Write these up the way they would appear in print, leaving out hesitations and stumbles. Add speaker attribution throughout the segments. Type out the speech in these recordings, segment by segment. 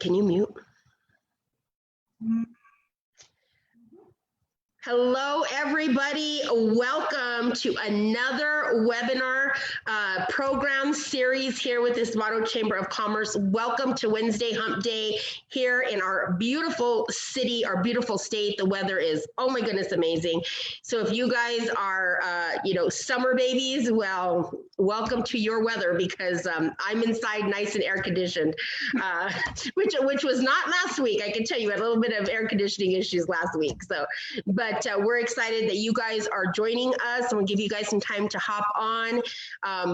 Speaker 1: Can you mute? Hello, everybody. Welcome to another webinar program series here with this Motto Chamber of Commerce. Welcome to Wednesday Hump Day here in our beautiful city, our beautiful state. The weather is, oh my goodness, amazing. So if you guys are, summer babies, well, welcome to your weather because I'm inside nice and air conditioned, which was not last week. I can tell you, I had a little bit of air conditioning issues last week. So, but we're excited that you guys are joining us. I'm gonna give you guys some time to hop on.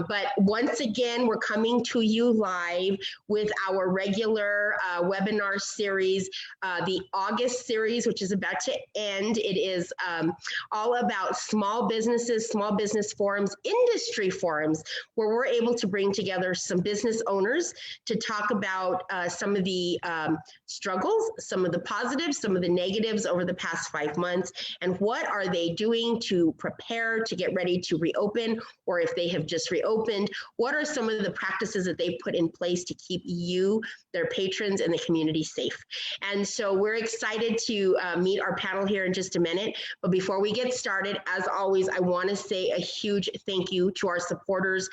Speaker 1: But once again, we're coming to you live with our regular webinar series, the August series, which is about to end. It is all about small businesses, small business forums, industry forums, where we're able to bring together some business owners to talk about some of the struggles, some of the positives, some of the negatives over the past 5 months, and what are they doing to prepare to get ready to reopen, or if they have just reopened, what are some of the practices that they've put in place to keep you, their patrons, and the community safe. And so we're excited to meet our panel here in just a minute. But before we get started, as always, I want to say a huge thank you to our supporters.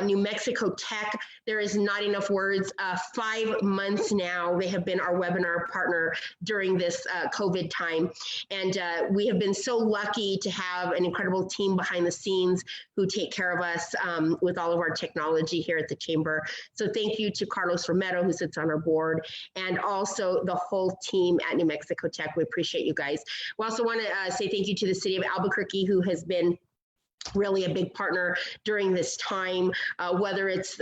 Speaker 1: New Mexico Tech, there is not enough words. 5 months now, they have been our webinar partner during this COVID time. And we have been so lucky to have an incredible team behind the scenes who take care of us with all of our technology here at the Chamber. So thank you to Carlos Romero, who sits on our board, and also the whole team at New Mexico Tech. We appreciate you guys. We also want to say thank you to the city of Albuquerque, who has been really a big partner during this time, whether it's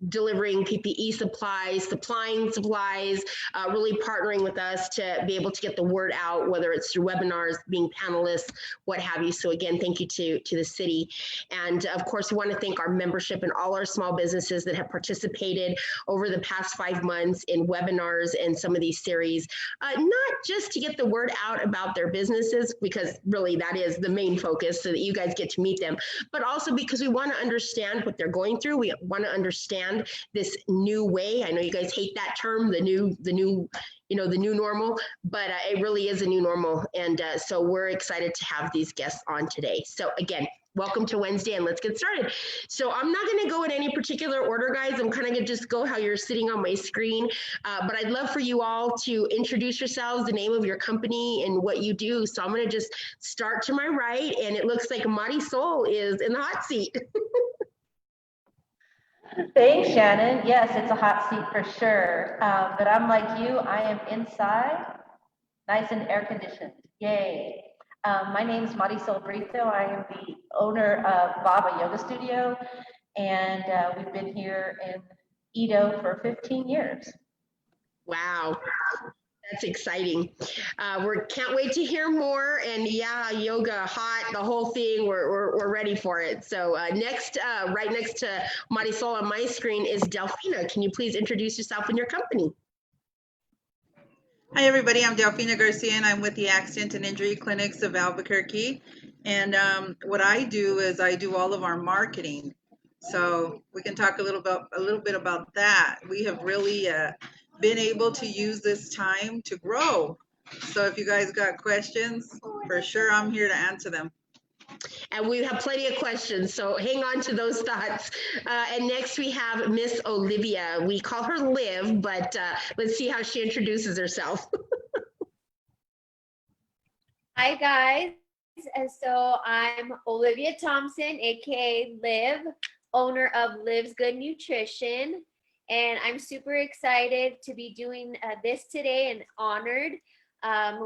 Speaker 1: delivering PPE supplies, supplying supplies, really partnering with us to be able to get the word out, whether it's through webinars, being panelists, what have you. So again, thank you to the city. And of course, we want to thank our membership and all our small businesses that have participated over the past 5 months in webinars and some of these series, not just to get the word out about their businesses, because really that is the main focus so that you guys get to meet them, but also because we want to understand what they're going through. We want to understand this new way. I know you guys hate that term, the new normal, but it really is a new normal. And so we're excited to have these guests on today. So again, welcome to Wednesday, and let's get started. So I'm not going to go in any particular order, guys. I'm kind of going to just go how you're sitting on my screen. But I'd love for you all to introduce yourselves, the name of your company, and what you do. So I'm going to just start to my right, and it looks like Marisol is in the hot seat.
Speaker 2: Thanks, Shannon. Yes, it's a hot seat for sure. But I'm like you, I am inside, nice and air conditioned. Yay. My name is Marisol Brito. I am the owner of Baba Yoga Studio, and we've been here in Edo for 15 years.
Speaker 1: Wow. That's exciting. We can't wait to hear more. And yeah, yoga, hot, the whole thing. We're ready for it. So next, right next to Marisol on my screen is Delfina. Can you please introduce yourself and your company?
Speaker 3: Hi, everybody. I'm Delfina Garcia, and I'm with the Accident and Injury Clinics of Albuquerque. And what I do is I do all of our marketing. So we can talk a little bit about that. We have really been able to use this time to grow. So if you guys got questions, for sure I'm here to answer them.
Speaker 1: And we have plenty of questions, so hang on to those thoughts. And next we have Miss Olivia. We call her Liv, but let's see how she introduces herself.
Speaker 4: Hi guys, and so I'm Olivia Thompson, aka Liv, owner of Liv's Good Nutrition, and I'm super excited to be doing this today and honored.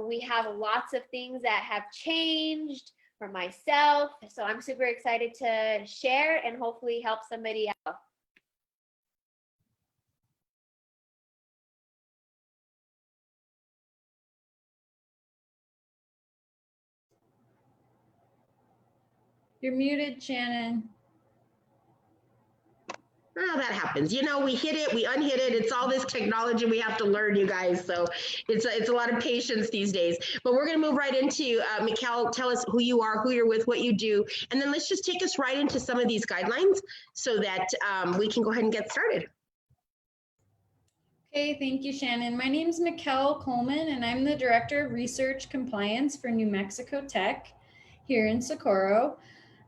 Speaker 4: We have lots of things that have changed for myself, so I'm super excited to share and hopefully help somebody out.
Speaker 5: You're muted, Shannon.
Speaker 1: Oh, that happens. You know, we hit it, we unhit it. It's all this technology we have to learn, you guys. So it's a lot of patience these days. But we're going to move right into, Mikkel, tell us who you are, who you're with, what you do. And then let's just take us right into some of these guidelines so that we can go ahead and get started.
Speaker 5: Hey, thank you, Shannon. My name is Mikkel Coleman, and I'm the Director of Research Compliance for New Mexico Tech here in Socorro.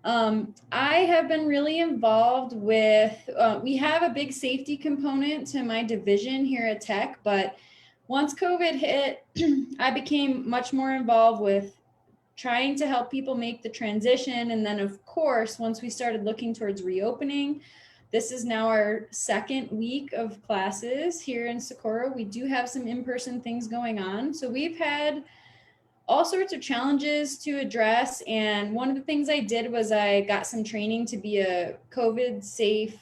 Speaker 5: I have been really involved with, we have a big safety component to my division here at Tech, but once COVID hit, I became much more involved with trying to help people make the transition. And then, of course, once we started looking towards reopening, this is now our second week of classes here in Socorro. We do have some in-person things going on. So we've had all sorts of challenges to address. And one of the things I did was I got some training to be a COVID safe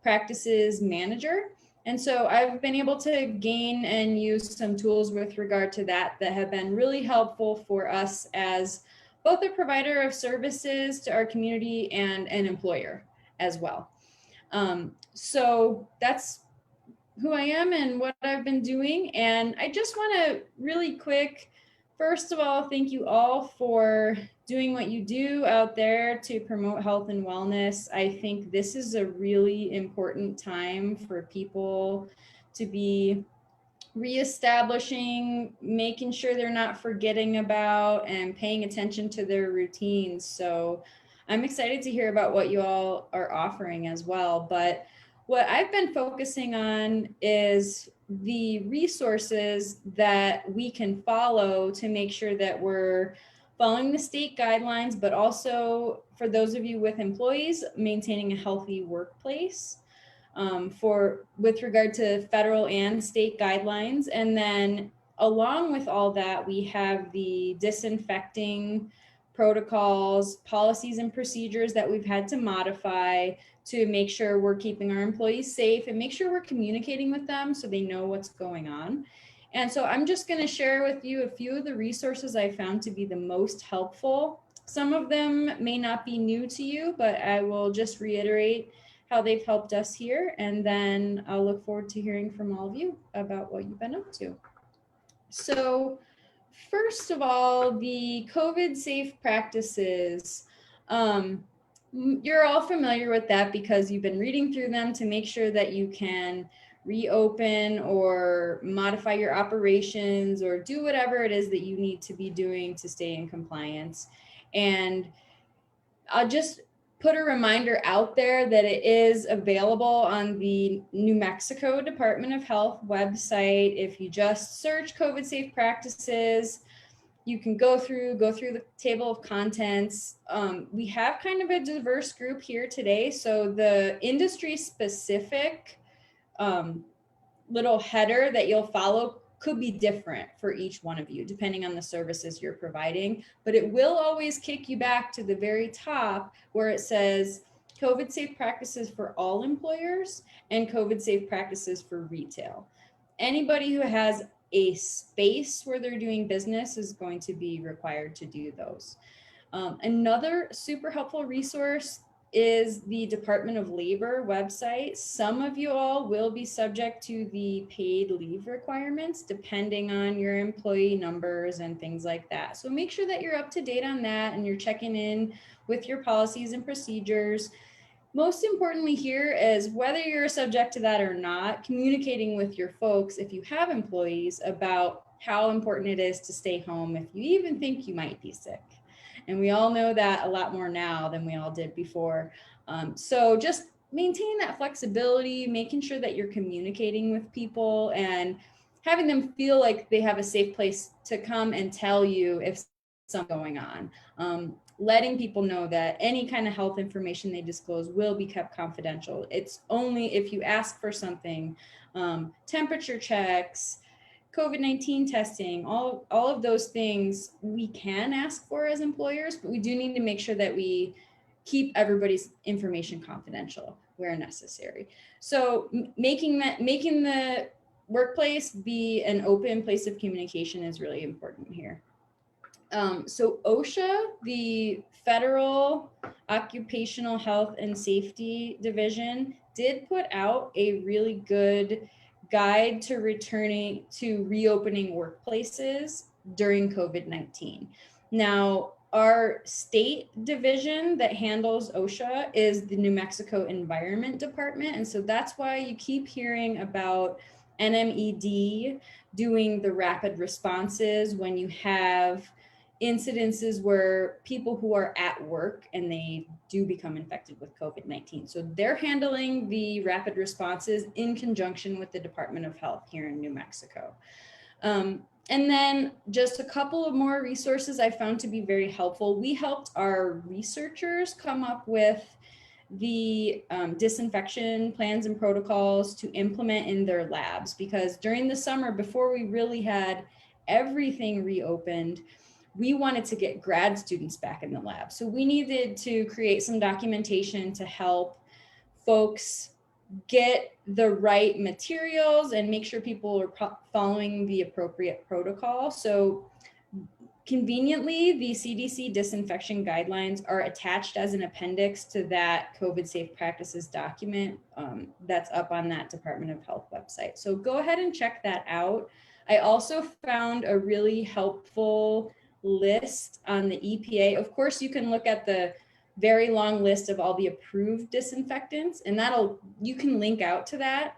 Speaker 5: practices manager. And so I've been able to gain and use some tools with regard to that have been really helpful for us as both a provider of services to our community and an employer as well. So that's who I am and what I've been doing. And I just want to really quick, first of all, thank you all for doing what you do out there to promote health and wellness. I think this is a really important time for people to be reestablishing, making sure they're not forgetting about and paying attention to their routines. So I'm excited to hear about what you all are offering as well. But what I've been focusing on is the resources that we can follow to make sure that we're following the state guidelines, but also for those of you with employees, maintaining a healthy workplace with regard to federal and state guidelines. And then along with all that, we have the disinfecting protocols, policies, and procedures that we've had to modify to make sure we're keeping our employees safe and make sure we're communicating with them so they know what's going on. And so I'm just going to share with you a few of the resources I found to be the most helpful. Some of them may not be new to you, but I will just reiterate how they've helped us here. And then I'll look forward to hearing from all of you about what you've been up to. So first of all, the COVID safe practices. You're all familiar with that because you've been reading through them to make sure that you can reopen or modify your operations or do whatever it is that you need to be doing to stay in compliance. And I'll just put a reminder out there that it is available on the New Mexico Department of Health website. If you just search COVID safe practices, you can go through the table of contents. We have kind of a diverse group here today. So the industry specific little header that you'll follow could be different for each one of you, depending on the services you're providing, but it will always kick you back to the very top where it says COVID safe practices for all employers and COVID safe practices for retail. Anybody who has a space where they're doing business is going to be required to do those. Another super helpful resource is the Department of Labor website. Some of you all will be subject to the paid leave requirements depending on your employee numbers and things like that. So make sure that you're up to date on that and you're checking in with your policies and procedures. Most importantly here is whether you're subject to that or not, communicating with your folks, if you have employees, about how important it is to stay home if you even think you might be sick. And we all know that a lot more now than we all did before. So just maintaining that flexibility, making sure that you're communicating with people and having them feel like they have a safe place to come and tell you if something's going on. Letting people know that any kind of health information they disclose will be kept confidential. It's only if you ask for something, temperature checks, COVID-19 testing, all of those things we can ask for as employers, but we do need to make sure that we keep everybody's information confidential where necessary. So making the workplace be an open place of communication is really important here. So OSHA, the Federal Occupational Health and Safety Division, did put out a really good guide to reopening workplaces during COVID-19. Now, our state division that handles OSHA is the New Mexico Environment Department. And so that's why you keep hearing about NMED doing the rapid responses when you have incidences where people who are at work and they do become infected with COVID-19. So they're handling the rapid responses in conjunction with the Department of Health here in New Mexico. And then just a couple of more resources I found to be very helpful. We helped our researchers come up with the disinfection plans and protocols to implement in their labs, because during the summer, before we really had everything reopened, we wanted to get grad students back in the lab. So we needed to create some documentation to help folks get the right materials and make sure people are following the appropriate protocol. So conveniently, the CDC disinfection guidelines are attached as an appendix to that COVID safe practices document that's up on that Department of Health website. So go ahead and check that out. I also found a really helpful list on the EPA. Of course, you can look at the very long list of all the approved disinfectants, and you can link out to that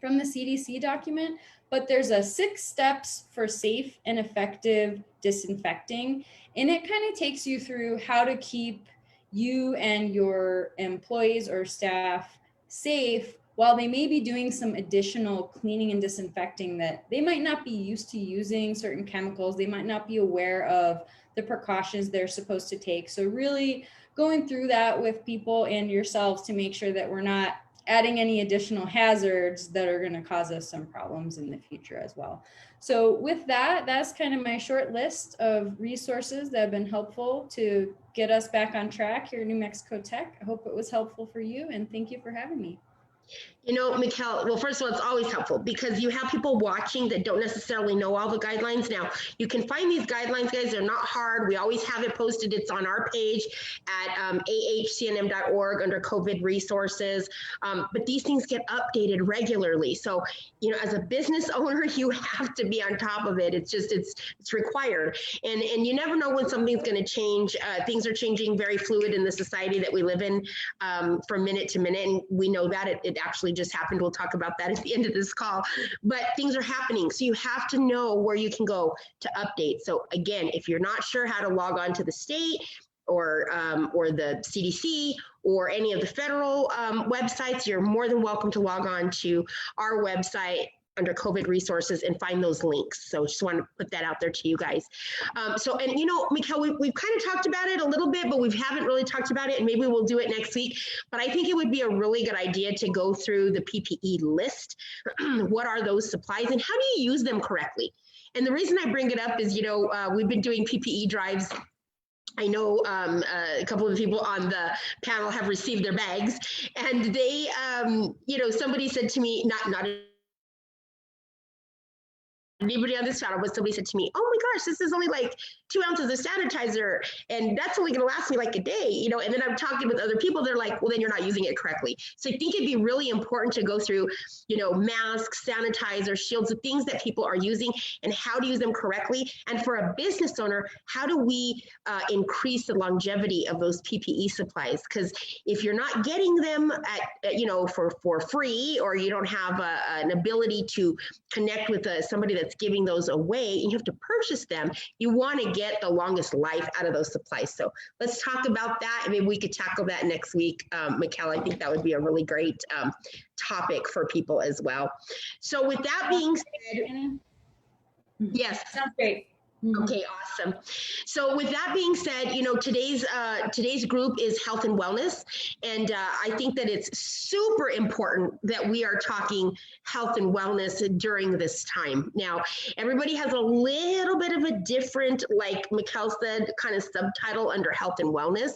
Speaker 5: from the CDC document, but there's a 6 steps for safe and effective disinfecting. And it kind of takes you through how to keep you and your employees or staff safe while they may be doing some additional cleaning and disinfecting that they might not be used to using certain chemicals. They might not be aware of the precautions they're supposed to take. So really going through that with people and yourselves to make sure that we're not adding any additional hazards that are going to cause us some problems in the future as well. So with that, that's kind of my short list of resources that have been helpful to get us back on track here at New Mexico Tech. I hope it was helpful for you, and thank you for having me.
Speaker 1: You know, Mikkel, well, first of all, it's always helpful because you have people watching that don't necessarily know all the guidelines. Now, you can find these guidelines, guys. They're not hard. We always have it posted. It's on our page at ahcnm.org under COVID resources. But these things get updated regularly. So, you know, as a business owner, you have to be on top of it. It's just, it's required. And you never know when something's going to change. Things are changing very fluid in the society that we live in from minute to minute. And we know that it actually just happened. We'll talk about that at the end of this call, but things are happening. So you have to know where you can go to update. So again, if you're not sure how to log on to the state or the CDC or any of the federal websites, you're more than welcome to log on to our website under COVID resources and find those links. So just want to put that out there to you guys. And you know, Mikkel, we've kind of talked about it a little bit, but we haven't really talked about it, and maybe we'll do it next week. But I think it would be a really good idea to go through the PPE list. What are those supplies and how do you use them correctly? And the reason I bring it up is, you know, we've been doing PPE drives. I know a couple of the people on the panel have received their bags, and they, you know, somebody said to me, not anybody on this channel, but somebody said to me, oh my gosh, this is only like 2 ounces of sanitizer and that's only going to last me like a day, you know. And then I'm talking with other people, they're like, well, then you're not using it correctly. So I think it'd be really important to go through, you know, masks, sanitizer, shields, the things that people are using and how to use them correctly. And for a business owner, how do we increase the longevity of those PPE supplies? Because if you're not getting them at you know, for free, or you don't have an ability to connect with somebody that's giving those away, and you have to purchase them, you want to get the longest life out of those supplies. So let's talk about that. I mean, we could tackle that next week. Mikkel, I think that would be a really great topic for people as well. So with that being said, yes.
Speaker 5: Sounds great.
Speaker 1: Okay, awesome. So with that being said, you know, today's group is health and wellness. And I think that it's super important that we are talking health and wellness during this time. Now, everybody has a little bit of a different, like Mikkel said, kind of subtitle under health and wellness.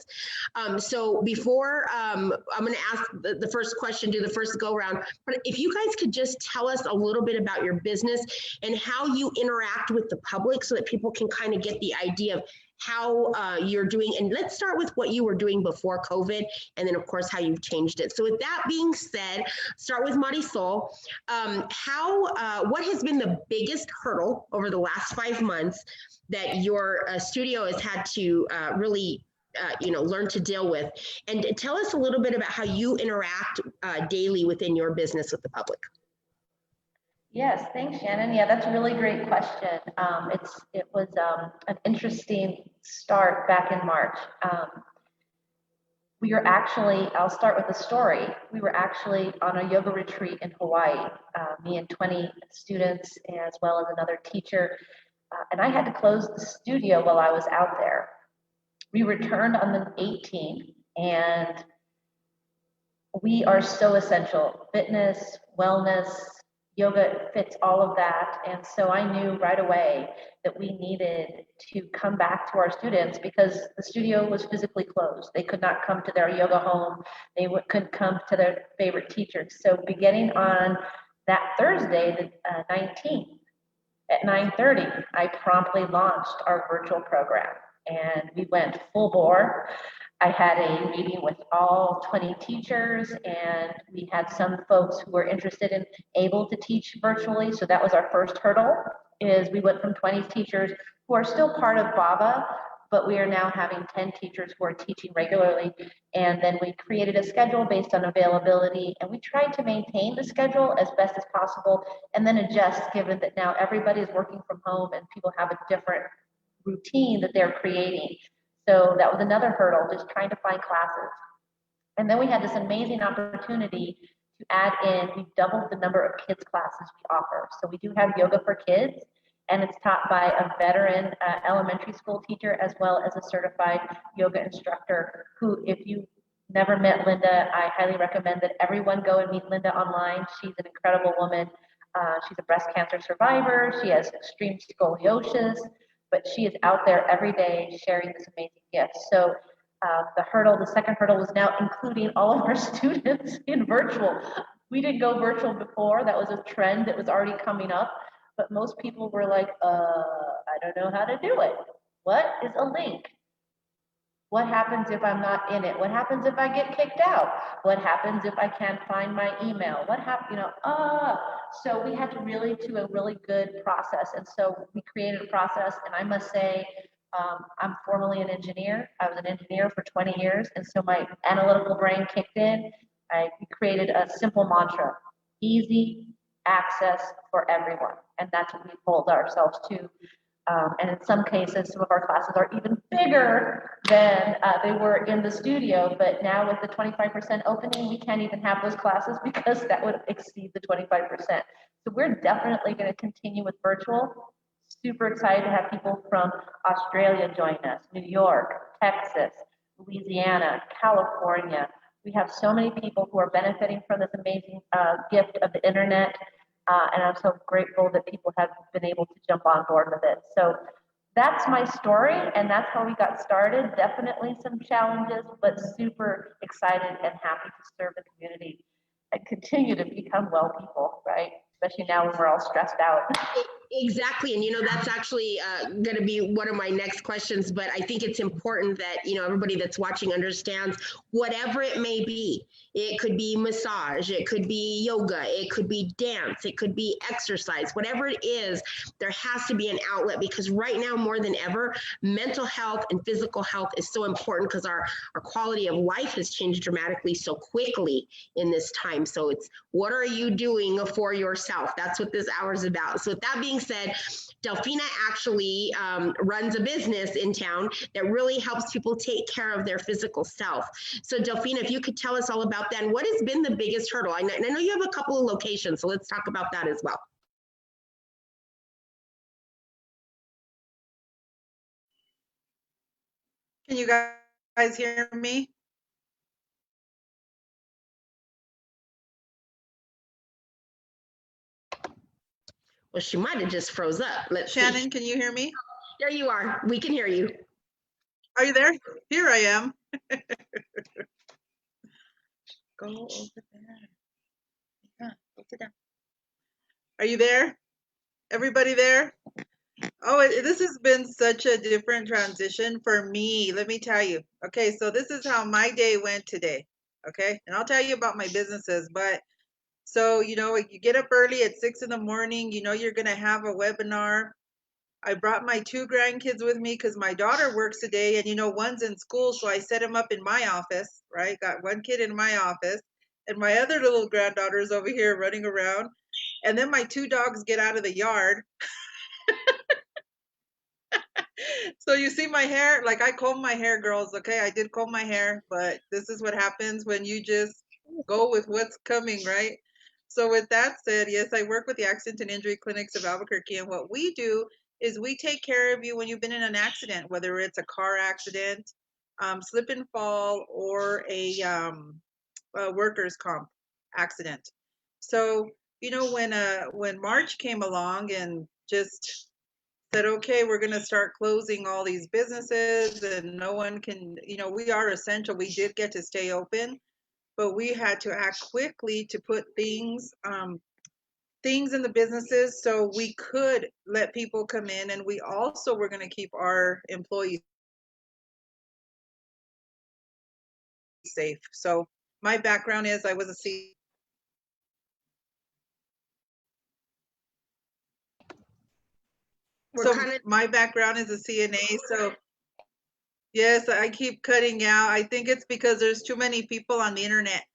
Speaker 1: So before I'm going to ask the first question, do the first go around, but if you guys could just tell us a little bit about your business and how you interact with the public so that people can kind of get the idea of how you're doing. And let's start with what you were doing before COVID, and then of course how you've changed it. So with that being said, start with Marisol. What has been the biggest hurdle over the last 5 months that your studio has had to really you know, learn to deal with? And tell us a little bit about how you interact daily within your business with the public.
Speaker 2: Yes, thanks, Shannon. Yeah, that's a really great question. It was an interesting start back in March. We were actually, I'll start with a story. We were actually on a yoga retreat in Hawaii, me and 20 students, as well as another teacher. And I had to close the studio while I was out there. We returned on the 18th, and we are so essential. Fitness, wellness, yoga fits all of that. And so I knew right away that we needed to come back to our students because the studio was physically closed. They could not come to their yoga home. They couldn't come to their favorite teachers. So beginning on that Thursday, the 19th, at 9:30, I promptly launched our virtual program and we went full bore. I had a meeting with all 20 teachers and we had some folks who were interested in able to teach virtually. So that was our first hurdle, is we went from 20 teachers who are still part of BABA, but we are now having 10 teachers who are teaching regularly. And then we created a schedule based on availability, and we tried to maintain the schedule as best as possible and then adjust given that now everybody is working from home and people have a different routine that they're creating. So that was another hurdle, just trying to find classes. And then we had this amazing opportunity to add in, we've doubled the number of kids classes we offer. So we do have yoga for kids, and it's taught by a veteran elementary school teacher as well as a certified yoga instructor who, if you never met Linda, I highly recommend that everyone go and meet Linda online. She's an incredible woman. She's a breast cancer survivor. She has extreme scoliosis, but she is out there every day sharing this amazing gift. So the second hurdle was now including all of our students in virtual. We didn't go virtual before. That was a trend that was already coming up, but most people were like, I don't know how to do it. What is a link? What happens if I'm not in it? What happens if I get kicked out? What happens if I can't find my email? What happens, so we had to really do a really good process. And so we created a process, and I must say, I'm formerly an engineer. I was an engineer for 20 years. And so my analytical brain kicked in. I created a simple mantra: easy access for everyone. And that's what we hold ourselves to. And in some cases, some of our classes are even bigger than they were in the studio. But now with the 25% opening, we can't even have those classes because that would exceed the 25%. So we're definitely going to continue with virtual. Super excited to have people from Australia join us, New York, Texas, Louisiana, California. We have so many people who are benefiting from this amazing gift of the internet. And I'm so grateful that people have been able to jump on board with it. So that's my story, and that's how we got started. Definitely some challenges, but super excited and happy to serve the community and continue to become well people, right? Especially now when we're all stressed out.
Speaker 1: Exactly. And, that's actually going to be one of my next questions, but I think it's important that, everybody that's watching understands whatever it may be. It could be massage, it could be yoga, it could be dance, it could be exercise, whatever it is, there has to be an outlet, because right now more than ever, mental health and physical health is so important because our quality of life has changed dramatically so quickly in this time. So it's, what are you doing for yourself? That's what this hour is about. So with that being said, Delphina actually runs a business in town that really helps people take care of their physical self. So Delphina, if you could tell us all about that, and what has been the biggest hurdle? I know you have a couple of locations, so let's talk about that as well.
Speaker 3: Can you guys hear me?
Speaker 1: Well, she might have just froze up. Let's
Speaker 3: Shannon,
Speaker 1: see.
Speaker 3: can you hear me?
Speaker 1: There you are. We can hear you.
Speaker 3: Are you there? Here I am. Go over there. Yeah, go sit down. Are you there? Everybody there? Oh, this has been such a different transition for me. Let me tell you. Okay, so this is how my day went today. Okay, and I'll tell you about my businesses. But so, you get up early at 6 in the morning, you're going to have a webinar. I brought my 2 grandkids with me because my daughter works today, and one's in school, so I set him up in my office, right? Got one kid in my office, and my other little granddaughter's over here running around. And then my 2 dogs get out of the yard. So you see my hair, like I comb my hair, girls. Okay, I did comb my hair, but this is what happens when you just go with what's coming, right? So with that said, yes, I work with the Accident and Injury Clinics of Albuquerque, and what we do is we take care of you when you've been in an accident, whether it's a car accident, slip and fall, or a workers' comp accident. So when March came along and just said, okay, we're going to start closing all these businesses and no one can, we are essential. We did get to stay open, but we had to act quickly to put things in the businesses so we could let people come in, and we also were going to keep our employees safe. So my background is I was a my background is a CNA. So yes, I keep cutting out. I think it's because there's too many people on the internet.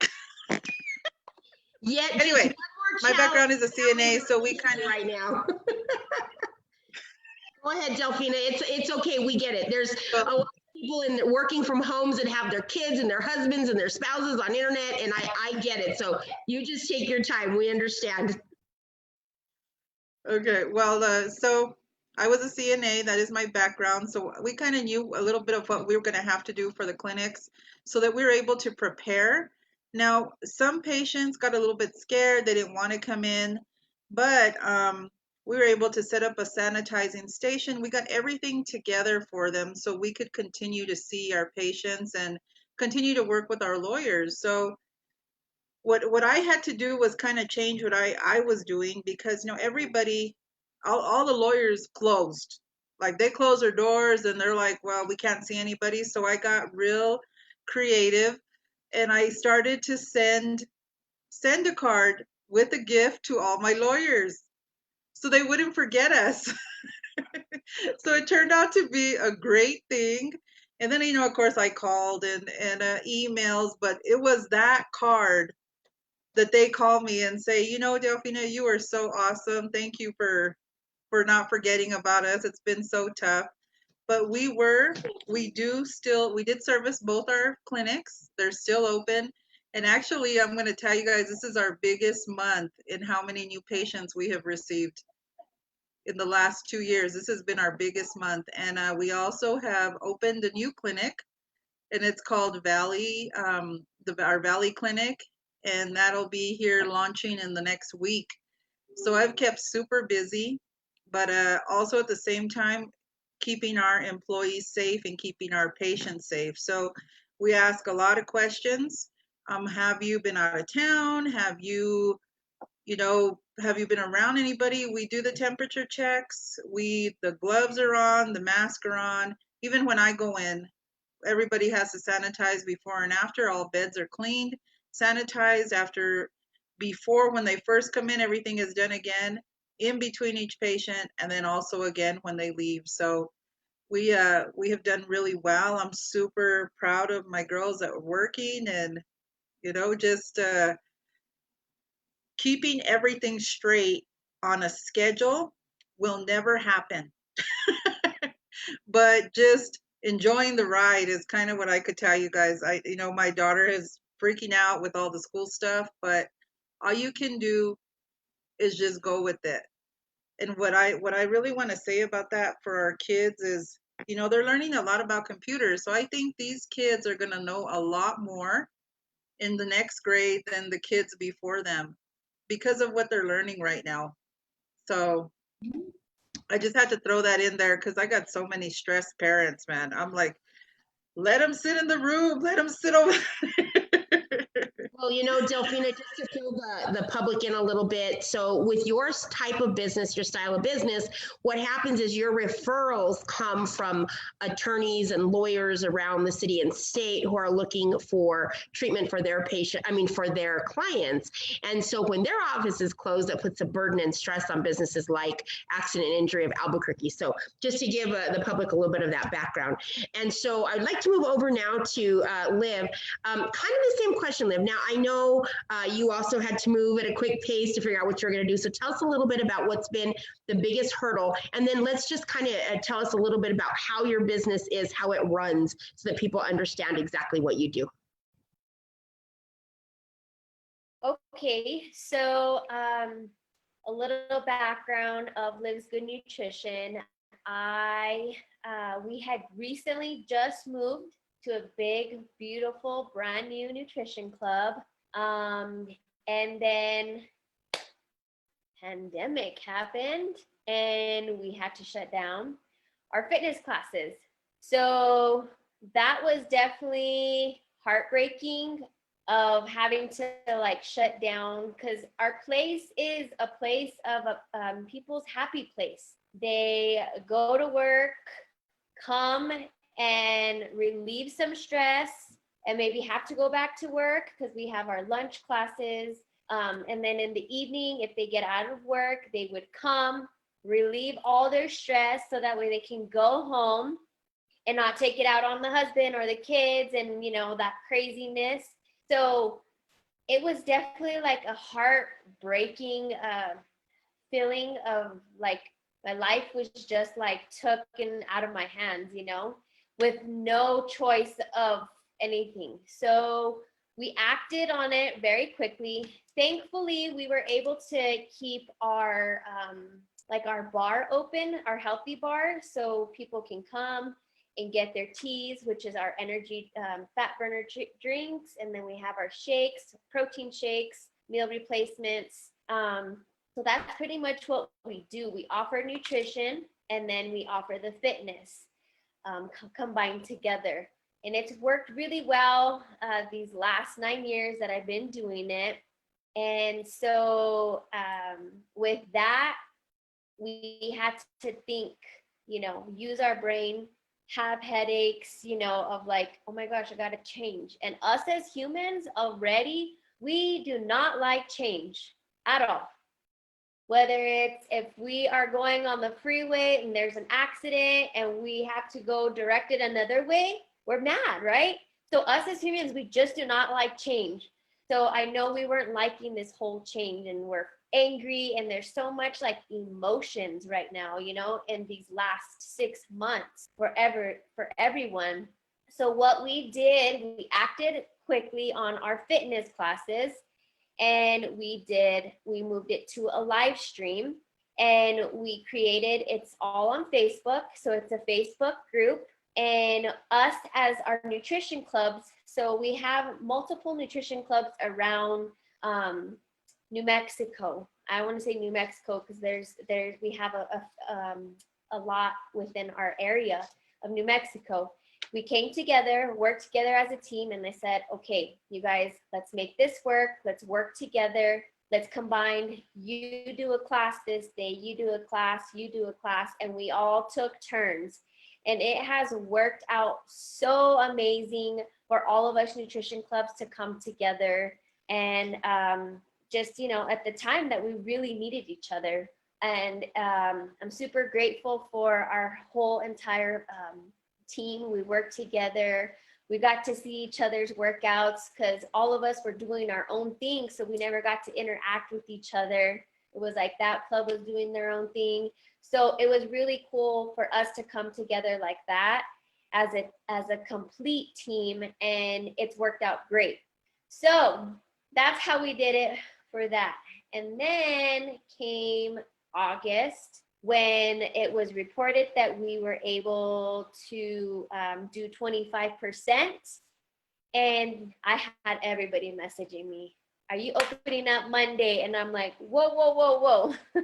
Speaker 1: Yeah.
Speaker 3: Anyway, my background is a CNA, so we kind of
Speaker 1: right now. Go ahead, Delphina. It's okay. We get it. There's a lot of people working from homes that have their kids and their husbands and their spouses on internet, and I get it. So you just take your time. We understand.
Speaker 3: Okay. Well, so I was a CNA. That is my background. So we kind of knew a little bit of what we were going to have to do for the clinics so that we were able to prepare. Now, some patients got a little bit scared. They didn't want to come in, but we were able to set up a sanitizing station. We got everything together for them so we could continue to see our patients and continue to work with our lawyers. So what I had to do was kind of change what I was doing, because everybody, all the lawyers closed. Like they closed their doors and they're like, well, we can't see anybody. So I got real creative and I started to send a card with a gift to all my lawyers so they wouldn't forget us. So it turned out to be a great thing. And then, of course, I called and emails, but it was that card that they call me and say, Delphina, you are so awesome. Thank you for not forgetting about us. It's been so tough. But we did service both our clinics. They're still open. And actually, I'm going to tell you guys, this is our biggest month in how many new patients we have received in the last 2 years. This has been our biggest month. And we also have opened a new clinic, and it's called Valley, our Valley Clinic. And that'll be here launching in the next week. So I've kept super busy, but also at the same time, keeping our employees safe and keeping our patients safe. So we ask a lot of questions. Have you been out of town? Have you been around anybody? We do the temperature checks. The gloves are on, the mask are on. Even when I go in, everybody has to sanitize before and after. All beds are cleaned, sanitized before when they first come in, everything is done again in between each patient, and then also again when they leave. So we have done really well. I'm super proud of my girls that were working, and just keeping everything straight on a schedule will never happen. But just enjoying the ride is kind of what I could tell you guys. My daughter is freaking out with all the school stuff, but all you can do is just go with it. And what I really want to say about that for our kids is, they're learning a lot about computers. So I think these kids are going to know a lot more in the next grade than the kids before them because of what they're learning right now. So I just had to throw that in there because I got so many stressed parents, man. I'm like, let them sit in the room, let them sit over.
Speaker 1: Well, Delphina, just to fill the public in a little bit. So with your type of business, your style of business, what happens is your referrals come from attorneys and lawyers around the city and state who are looking for treatment for their for their clients. And so when their office is closed, that puts a burden and stress on businesses like Accident and Injury of Albuquerque. So just to give the public a little bit of that background. And so I'd like to move over now to Liv. Kind of the same question, Liv. Now, I know you also had to move at a quick pace to figure out what you're going to do. So tell us a little bit about what's been the biggest hurdle. And then let's just kind of tell us a little bit about how your business is, how it runs, so that people understand exactly what you do.
Speaker 4: Okay, so a little background of Lives Good Nutrition. We had recently just moved to a big, beautiful, brand new nutrition club. And then pandemic happened and we had to shut down our fitness classes. So that was definitely heartbreaking of having to like shut down, because our place is a place of people's happy place. They go to work, come and relieve some stress, and maybe have to go back to work because we have our lunch classes. And then in the evening, if they get out of work, they would come, relieve all their stress so that way they can go home and not take it out on the husband or the kids and, you know, that craziness. So it was definitely like a heartbreaking feeling of like my life was just like taken out of my hands, you know, with no choice of anything. So we acted on it very quickly. Thankfully, we were able to keep our like our bar open, our healthy bar, so people can come and get their teas, which is our energy fat burner drinks. And then we have our shakes, protein shakes, meal replacements. So that's pretty much what we do. We offer nutrition and then we offer the fitness combined together. And it's worked really well these last 9 years that I've been doing it. And so with that, we had to think, you know, use our brain, have headaches, you know, of like, oh my gosh, I got to change. And us as humans already, we do not like change at all. Whether it's if we are going on the freeway and there's an accident and we have to go directed another way, we're mad, right? So us as humans, we just do not like change. So I know we weren't liking this whole change and we're angry, and there's so much like emotions right now, you know, in these last 6 months for everyone. So what we did, we acted quickly on our fitness classes, and we moved it to a live stream, and we created, it's all on Facebook. So it's a Facebook group, and us as our nutrition clubs. So we have multiple nutrition clubs around New Mexico. I want to say New Mexico because we have a lot within our area of New Mexico. We came together, worked together as a team, and they said, okay, you guys, let's make this work. Let's work together. Let's combine. You do a class this day, you do a class, you do a class, and we all took turns. And it has worked out so amazing for all of us nutrition clubs to come together and just, you know, at the time that we really needed each other. And I'm super grateful for our whole entire team. We worked together. We got to see each other's workouts because all of us were doing our own thing. So we never got to interact with each other. It was like that club was doing their own thing. So it was really cool for us to come together like that as a complete team, and it's worked out great. So that's how we did it for that. And then came August, when it was reported that we were able to do 25%. And I had everybody messaging me, are you opening up Monday? And I'm like, whoa, whoa, whoa, whoa.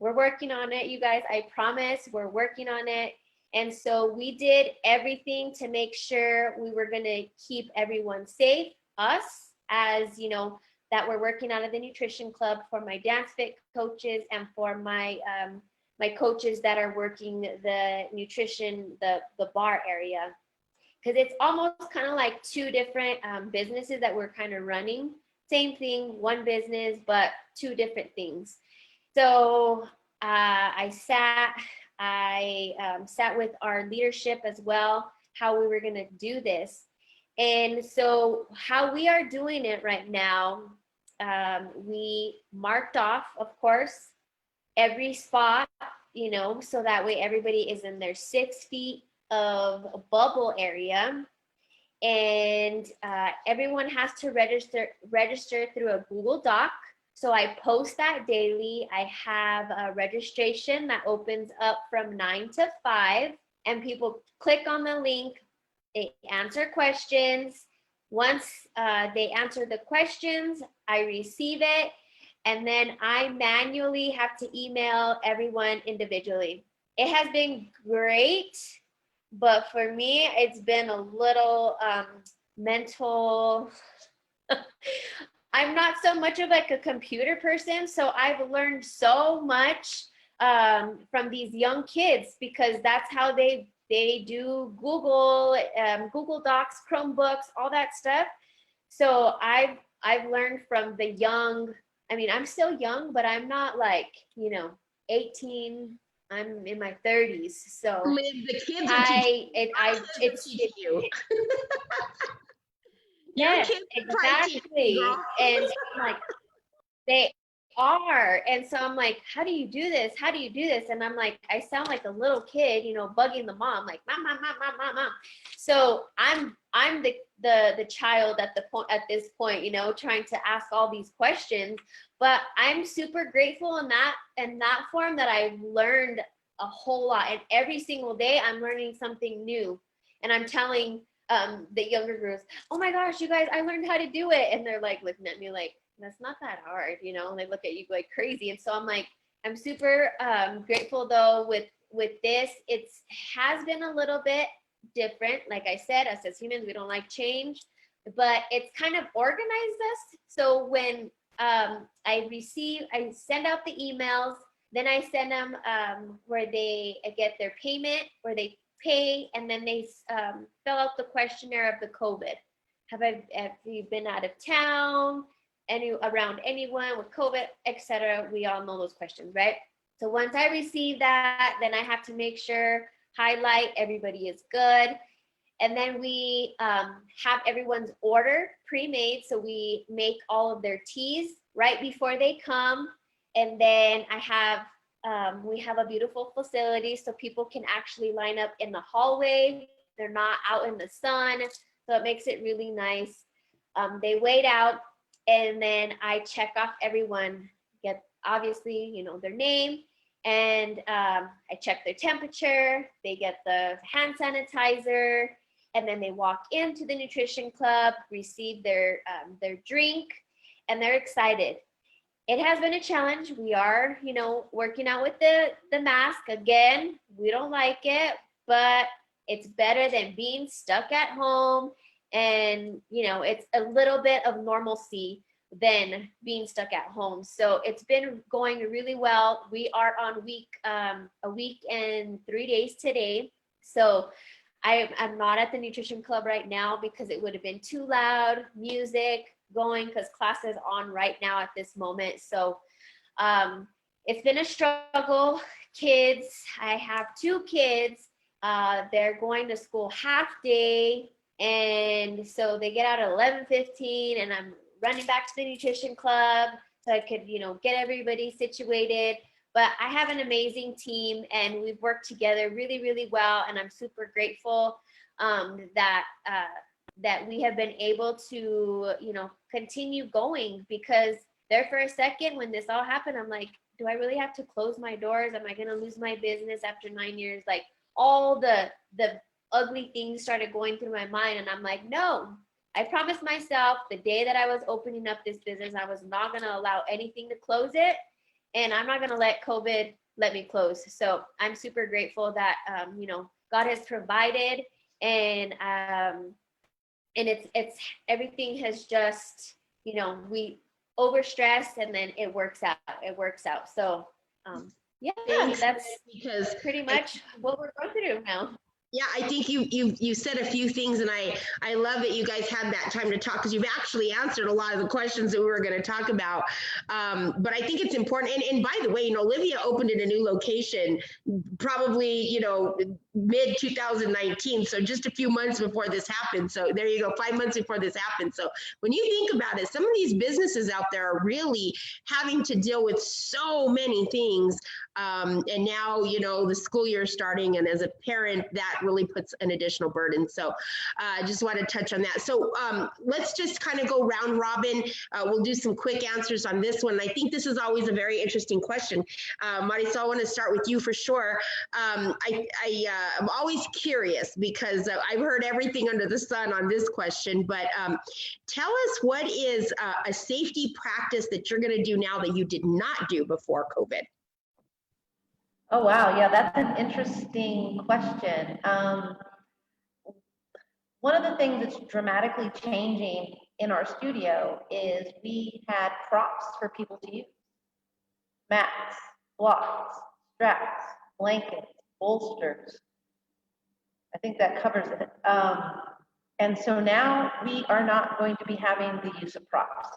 Speaker 4: We're working on it, you guys. I promise we're working on it. And so we did everything to make sure we were going to keep everyone safe, us as, you know, that we're working out of the nutrition club, for my dance fit coaches and for my my coaches that are working the nutrition, the bar area. Because it's almost kind of like two different businesses that we're kind of running. Same thing, one business, but two different things. So I sat with our leadership as well, how we were going to do this. And so how we are doing it right now, we marked off, of course, every spot, so that way everybody is in their 6 feet of bubble area. And everyone has to register through a Google Doc. So I post that daily. I have a registration that opens up from 9 to 5, and people click on the link, they answer questions. Once they answer the questions, I receive it, and then I manually have to email everyone individually. It has been great, but for me, it's been a little mental. I'm not so much of like a computer person, so I've learned so much from these young kids, because that's how they do Google, Google Docs, Chromebooks, all that stuff. So I've learned from the young. I mean, I'm still young, but I'm not like 18. I'm in my 30s, so
Speaker 1: The kids are teaching
Speaker 4: it's
Speaker 1: you. Your
Speaker 4: yes,
Speaker 1: kids are probably teaching you,
Speaker 4: exactly.
Speaker 1: girl.
Speaker 4: And so I'm like, they are. And so I'm like, how do you do this? How do you do this? And I'm like, I sound like a little kid, bugging the mom, like mom, mom, mom, mom, mom, mom. So I'm the child at this point, trying to ask all these questions. But I'm super grateful in that form, that I've learned a whole lot. And every single day I'm learning something new. And I'm telling the younger girls, oh my gosh, you guys, I learned how to do it. And they're like looking at me like, that's not that hard, and they look at you like crazy. And so I'm like, I'm super grateful though with this. It has been a little bit different. Like I said, us as humans, we don't like change, but it's kind of organized us. So when I send out the emails, then I send them where they get their payment, where they pay, and then they fill out the questionnaire of the COVID. Have you been out of town? Around anyone with COVID, etc. We all know those questions, right? So once I receive that, then I have to make sure, highlight everybody is good. And then we have everyone's order pre-made. So we make all of their teas right before they come. And then we have a beautiful facility so people can actually line up in the hallway. They're not out in the sun. So it makes it really nice. They wait out, and then I check off everyone, get obviously, their name, and I check their temperature, they get the hand sanitizer, and then they walk into the nutrition club, receive their drink, and they're excited. It has been a challenge. We are, working out with the mask. Again, we don't like it, but it's better than being stuck at home. And, it's a little bit of normalcy than being stuck at home. So it's been going really well. We are on a week and 3 days today. So I'm not at the nutrition club right now because it would have been too loud music going, because class is on right now at this moment. So it's been a struggle. Kids, I have 2 kids. They're going to school half day. And so they get out at 11:15, and I'm running back to the nutrition club so I could, get everybody situated. But I have an amazing team, and we've worked together really, really well. And I'm super grateful that we have been able to, continue going, because there for a second when this all happened, I'm like, do I really have to close my doors? Am I going to lose my business after 9 years? Like, all the ugly things started going through my mind, and I'm like, no, I promised myself the day that I was opening up this business, I was not going to allow anything to close it, and I'm not going to let COVID let me close. So I'm super grateful that God has provided, and it's everything has just, we overstress, and then it works out. So yeah,
Speaker 1: Thanks,
Speaker 4: that's
Speaker 1: because
Speaker 4: pretty much what we're going through now.
Speaker 1: Yeah, I think you said a few things, and I love that you guys had that time to talk because you've actually answered a lot of the questions that we were going to talk about. But I think it's important. And by the way, Olivia opened in a new location, probably mid 2019, so just a few months before this happened. So there you go, 5 months before this happened. So when you think about it, some of these businesses out there are really having to deal with so many things. And now, the school year is starting, and as a parent, that really puts an additional burden. So I just want to touch on that. So let's just kind of go round robin. We'll do some quick answers on this one. I think this is always a very interesting question. Marisol, I want to start with you for sure. I'm always curious because I've heard everything under the sun on this question, but tell us, what is a safety practice that you're going to do now that you did not do before COVID?
Speaker 2: Oh, wow. Yeah, that's an interesting question. One of the things that's dramatically changing in our studio is we had props for people to use. Mats, blocks, straps, blankets, bolsters. I think that covers it. And so now we are not going to be having the use of props.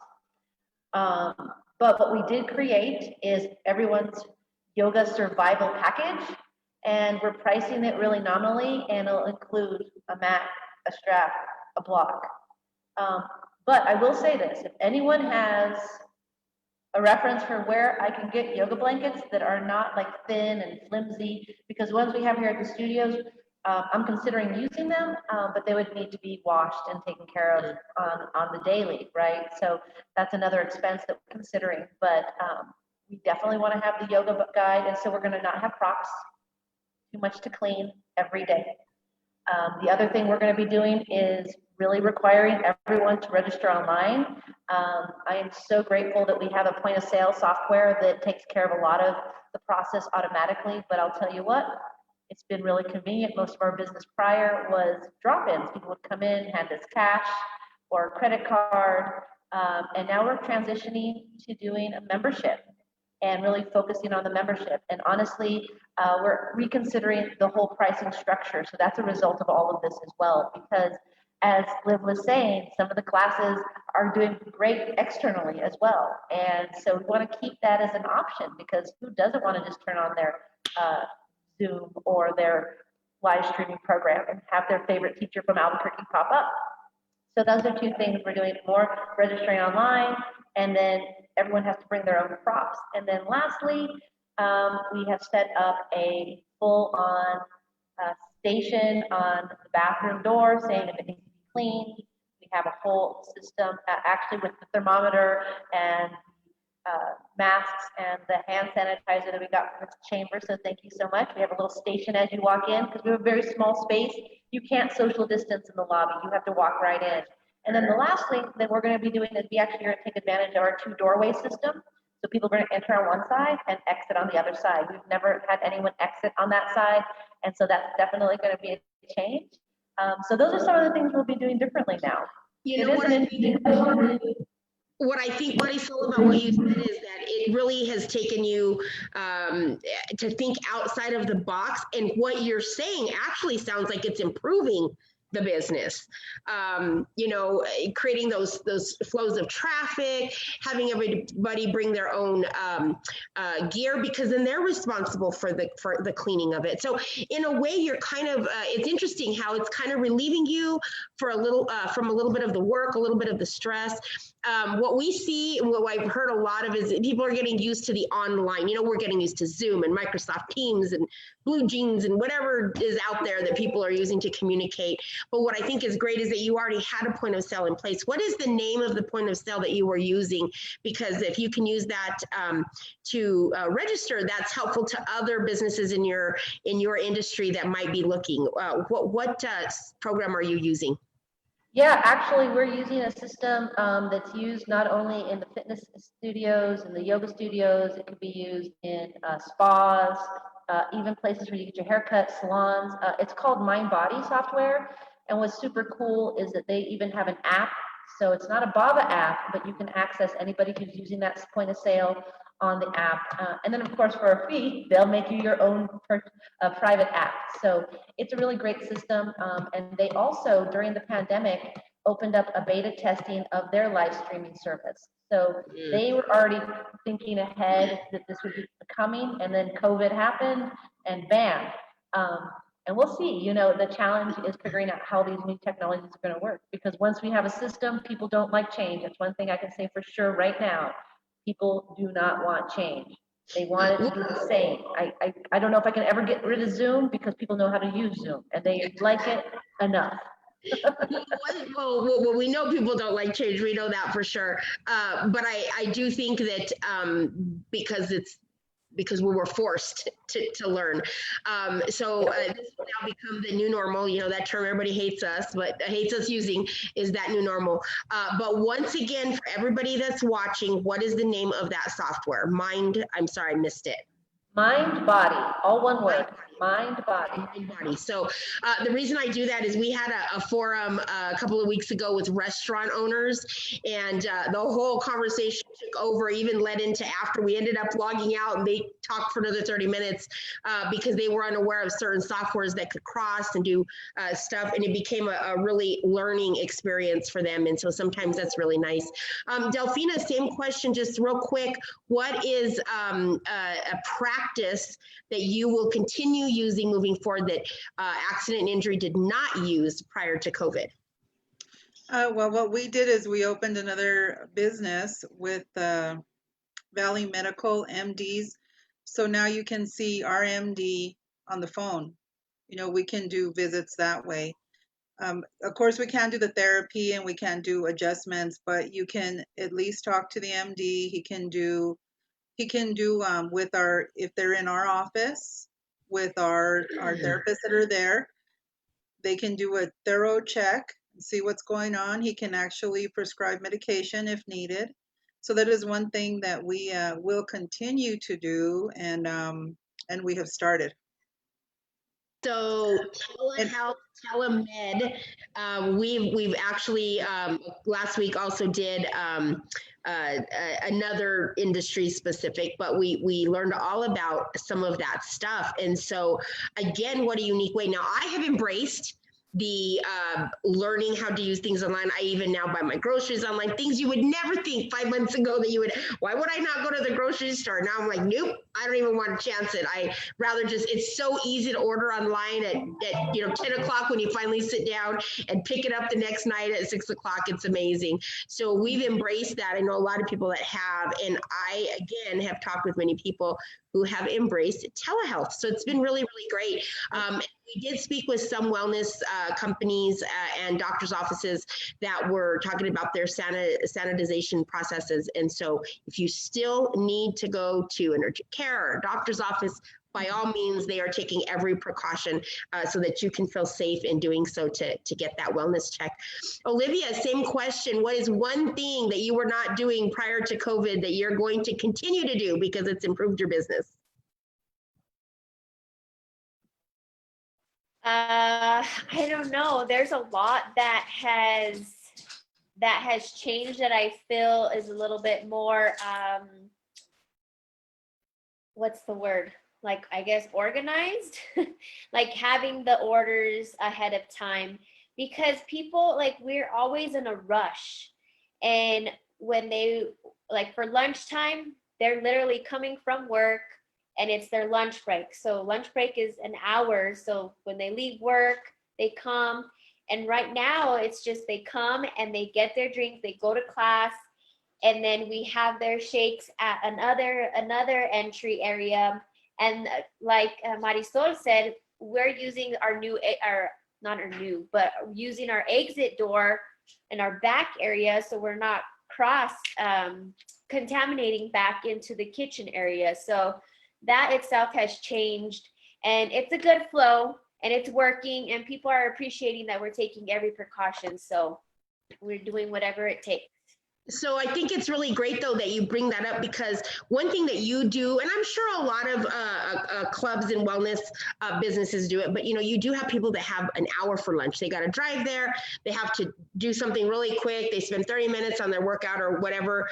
Speaker 2: But what we did create is everyone's yoga survival package, and we're pricing it really nominally, and it'll include a mat, a strap, a block. But I will say this, if anyone has a reference for where I can get yoga blankets that are not like thin and flimsy, because the ones we have here at the studios, I'm considering using them, but they would need to be washed and taken care of on the daily, right? So that's another expense that we're considering, but we definitely want to have the yoga guide, and so we're going to not have props, too much to clean every day. The other thing we're going to be doing is really requiring everyone to register online. I am so grateful that we have a point of sale software that takes care of a lot of the process automatically, but I'll tell you what, it's been really convenient. Most of our business prior was drop-ins. People would come in, hand us cash or a credit card, and now we're transitioning to doing a membership and really focusing on the membership. And honestly, we're reconsidering the whole pricing structure. So that's a result of all of this as well, because as Liv was saying, some of the classes are doing great externally as well. And so we want to keep that as an option, because who doesn't want to just turn on their Zoom or their live streaming program and have their favorite teacher from Albuquerque pop up? So those are two things we're doing: more registering online, and then everyone has to bring their own props. And then lastly, we have set up a full-on station on the bathroom door saying if it needs to be cleaned. We have a whole system actually with the thermometer and masks and the hand sanitizer that we got from this chamber. So thank you so much. We have a little station as you walk in, because we have a very small space. You can't social distance in the lobby. You have to walk right in. And then the last thing that we're going to be doing is we actually are going to take advantage of our 2-doorway system. So people are going to enter on one side and exit on the other side. We've never had anyone exit on that side. And so that's definitely going to be a change. So those are some of the things we'll be doing differently now.
Speaker 1: What I think, Marisol, about what you said is that it really has taken you to think outside of the box, and what you're saying actually sounds like it's improving the business. Creating those flows of traffic, having everybody bring their own gear, because then they're responsible for the cleaning of it. So in a way, you're kind of it's interesting how it's kind of relieving you for a little from a little bit of the work, a little bit of the stress. What we see and what I've heard a lot of is people are getting used to the online. We're getting used to Zoom and Microsoft Teams and Blue Jeans and whatever is out there that people are using to communicate. But what I think is great is that you already had a point of sale in place. What is the name of the point of sale that you were using? Because if you can use that to register, that's helpful to other businesses in your industry that might be looking. What program are you using?
Speaker 2: Yeah, actually, we're using a system that's used not only in the fitness studios and the yoga studios. It can be used in spas, even places where you get your haircut, salons. It's called MindBody software. And what's super cool is that they even have an app. So it's not a BABA app, but you can access anybody who's using that point of sale on the app. And then of course for a fee, they'll make you your own private app. So it's a really great system. And they also, during the pandemic, opened up a beta testing of their live streaming service. So they were already thinking ahead that this would be coming, and then COVID happened, and bam. And we'll see, you know, the challenge is figuring out how these new technologies are going to work, because once we have a system, people don't like change. That's one thing I can say for sure right now. People do not want change. They want it to be the same. I don't know if I can ever get rid of Zoom, because people know how to use Zoom and they like it enough.
Speaker 1: Well, we know people don't like change. We know that for sure. But I do think that because we were forced to learn. So this will now become the new normal. You know, that term everybody hates us, but hates us using, is that new normal. But once again, for everybody that's watching, what is the name of that software? I'm sorry, I missed it.
Speaker 2: Mind-body, all one word. Mind-body.
Speaker 1: So the reason I do that is we had a forum a couple of weeks ago with restaurant owners, and the whole conversation took over, even led into after we ended up logging out, and they talked for another 30 minutes because they were unaware of certain softwares that could cross and do stuff, and it became a really learning experience for them. And so sometimes that's really nice. Delphina, same question, just real quick. What is a practice that you will continue using moving forward that accident and injury did not use prior to COVID?
Speaker 3: Well, what we did is we opened another business with Valley Medical MDs. So now you can see our MD on the phone. You know, we can do visits that way. Of course, we can't do the therapy and we can't do adjustments, but you can at least talk to the MD. He can do with if they're in our office with our therapists that are there, they can do a thorough check and see what's going on. He can actually prescribe medication if needed. So that is one thing that we will continue to do, and we have started.
Speaker 1: So telehealth, telemed, we've actually last week also did another industry specific, but we learned all about some of that stuff. And so again, what a unique way. Now I have embraced the learning how to use things online. I even now buy my groceries online, things you would never think 5 months ago that you would, why would I not go to the grocery store? Now I'm like, nope, I don't even want to chance it. I rather just, it's so easy to order online at 10 o'clock when you finally sit down and pick it up the next night at 6 o'clock. It's amazing. So we've embraced that. I know a lot of people that have, and I, again, have talked with many people who have embraced telehealth. So it's been really, really great. We did speak with some wellness companies and doctors' offices that were talking about their sanitization processes. And so if you still need to go to an urgent care or a doctor's office, by all means, they are taking every precaution so that you can feel safe in doing so to get that wellness check. Olivia, same question. What is one thing that you were not doing prior to COVID that you're going to continue to do because it's improved your business?
Speaker 4: I don't know. There's a lot that has changed that I feel is a little bit more, what's the word? Like, I guess, organized, like having the orders ahead of time, because people, like, we're always in a rush. And when they, like, for lunchtime, they're literally coming from work and it's their lunch break. So lunch break is an hour. So when they leave work, they come. And right now it's just, they come and they get their drinks, they go to class, and then we have their shakes at another entry area. And like Marisol said, we're using using our exit door in our back area, so we're not cross contaminating back into the kitchen area. So that itself has changed, and it's a good flow, and it's working, and people are appreciating that we're taking every precaution. So we're doing whatever it takes.
Speaker 1: So I think it's really great though that you bring that up, because one thing that you do, and I'm sure a lot of clubs and wellness businesses do it, but you do have people that have an hour for lunch. They got to drive there. They have to do something really quick. They spend 30 minutes on their workout or whatever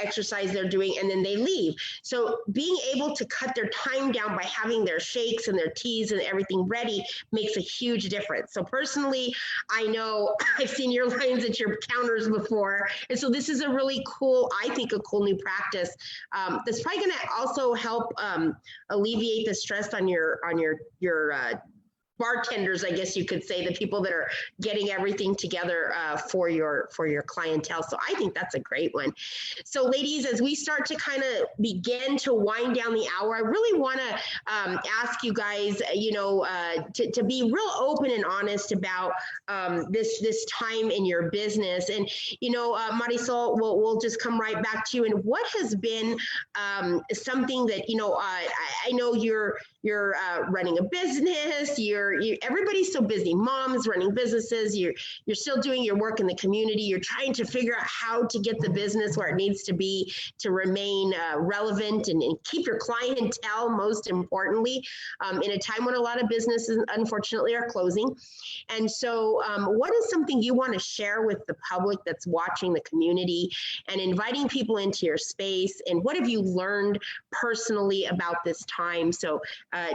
Speaker 1: exercise they're doing, and then they leave. So being able to cut their time down by having their shakes and their teas and everything ready makes a huge difference. So personally, I know I've seen your lines at your counters before. And so this is a really cool, I think, a cool new practice that's probably going to also help alleviate the stress on your bartenders, I guess you could say, the people that are getting everything together for your clientele. So I think that's a great one. So ladies, as we start to kind of begin to wind down the hour, I really want to ask you guys, to be real open and honest about this time in your business. And, Marisol, we'll just come right back to you. And what has been something that, I know you're running a business, everybody's so busy. Moms running businesses, you're still doing your work in the community. You're trying to figure out how to get the business where it needs to be to remain relevant and keep your clientele, most importantly, in a time when a lot of businesses, unfortunately, are closing. And so what is something you want to share with the public that's watching, the community, and inviting people into your space? And what have you learned personally about this time? So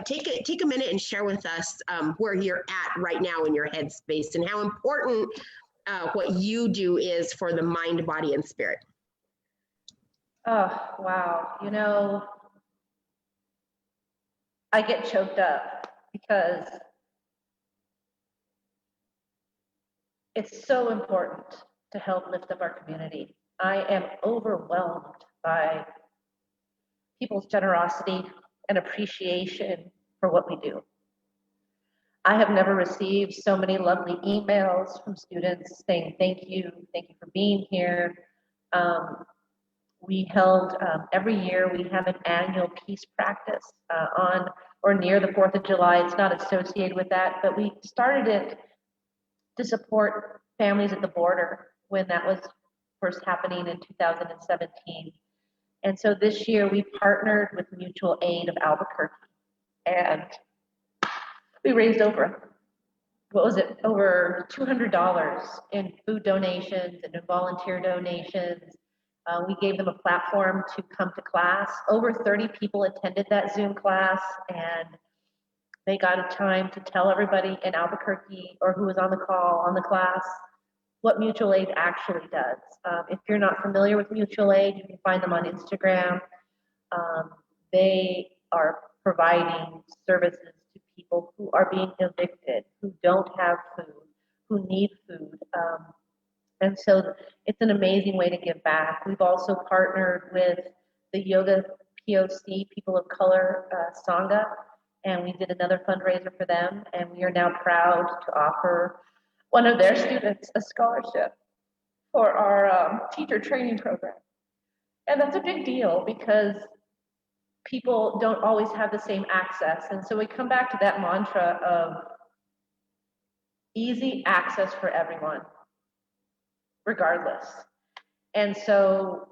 Speaker 1: take a minute and share with us where you're at right now in your headspace and how important what you do is for the mind, body, and spirit.
Speaker 2: Oh, wow. I get choked up because it's so important to help lift up our community. I am overwhelmed by people's generosity and appreciation for what we do. I have never received so many lovely emails from students saying thank you for being here. We held, every year we have an annual peace practice on or near the 4th of July. It's not associated with that, but we started it to support families at the border when that was first happening in 2017. And so this year we partnered with Mutual Aid of Albuquerque, and we raised over $200 in food donations and in volunteer donations. We gave them a platform to come to class. Over 30 people attended that Zoom class, and they got a time to tell everybody in Albuquerque or who was on the call, on the class, what Mutual Aid actually does. If you're not familiar with Mutual Aid, you can find them on Instagram. They are providing services to people who are being evicted, who don't have food, who need food. And so it's an amazing way to give back. We've also partnered with the Yoga POC, People of Color Sangha, and we did another fundraiser for them. And we are now proud to offer one of their students a scholarship for our teacher training program. And that's a big deal because people don't always have the same access. And so we come back to that mantra of easy access for everyone, regardless. And so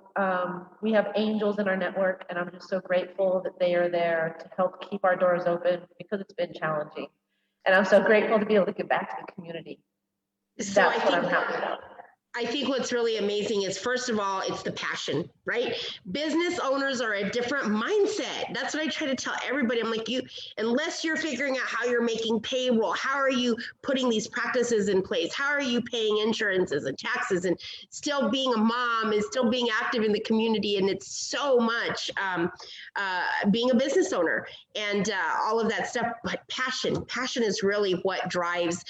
Speaker 2: we have angels in our network, and I'm just so grateful that they are there to help keep our doors open because it's been challenging. And I'm so grateful to be able to give back to the community.
Speaker 1: So
Speaker 2: That's what I'm happy about.
Speaker 1: I think what's really amazing is, first of all, it's the passion, right? Business owners are a different mindset. That's what I try to tell everybody. I'm like, unless you're figuring out how you're making payroll, how are you putting these practices in place? How are you paying insurances and taxes and still being a mom and still being active in the community? And it's so much being a business owner and all of that stuff. But passion is really what drives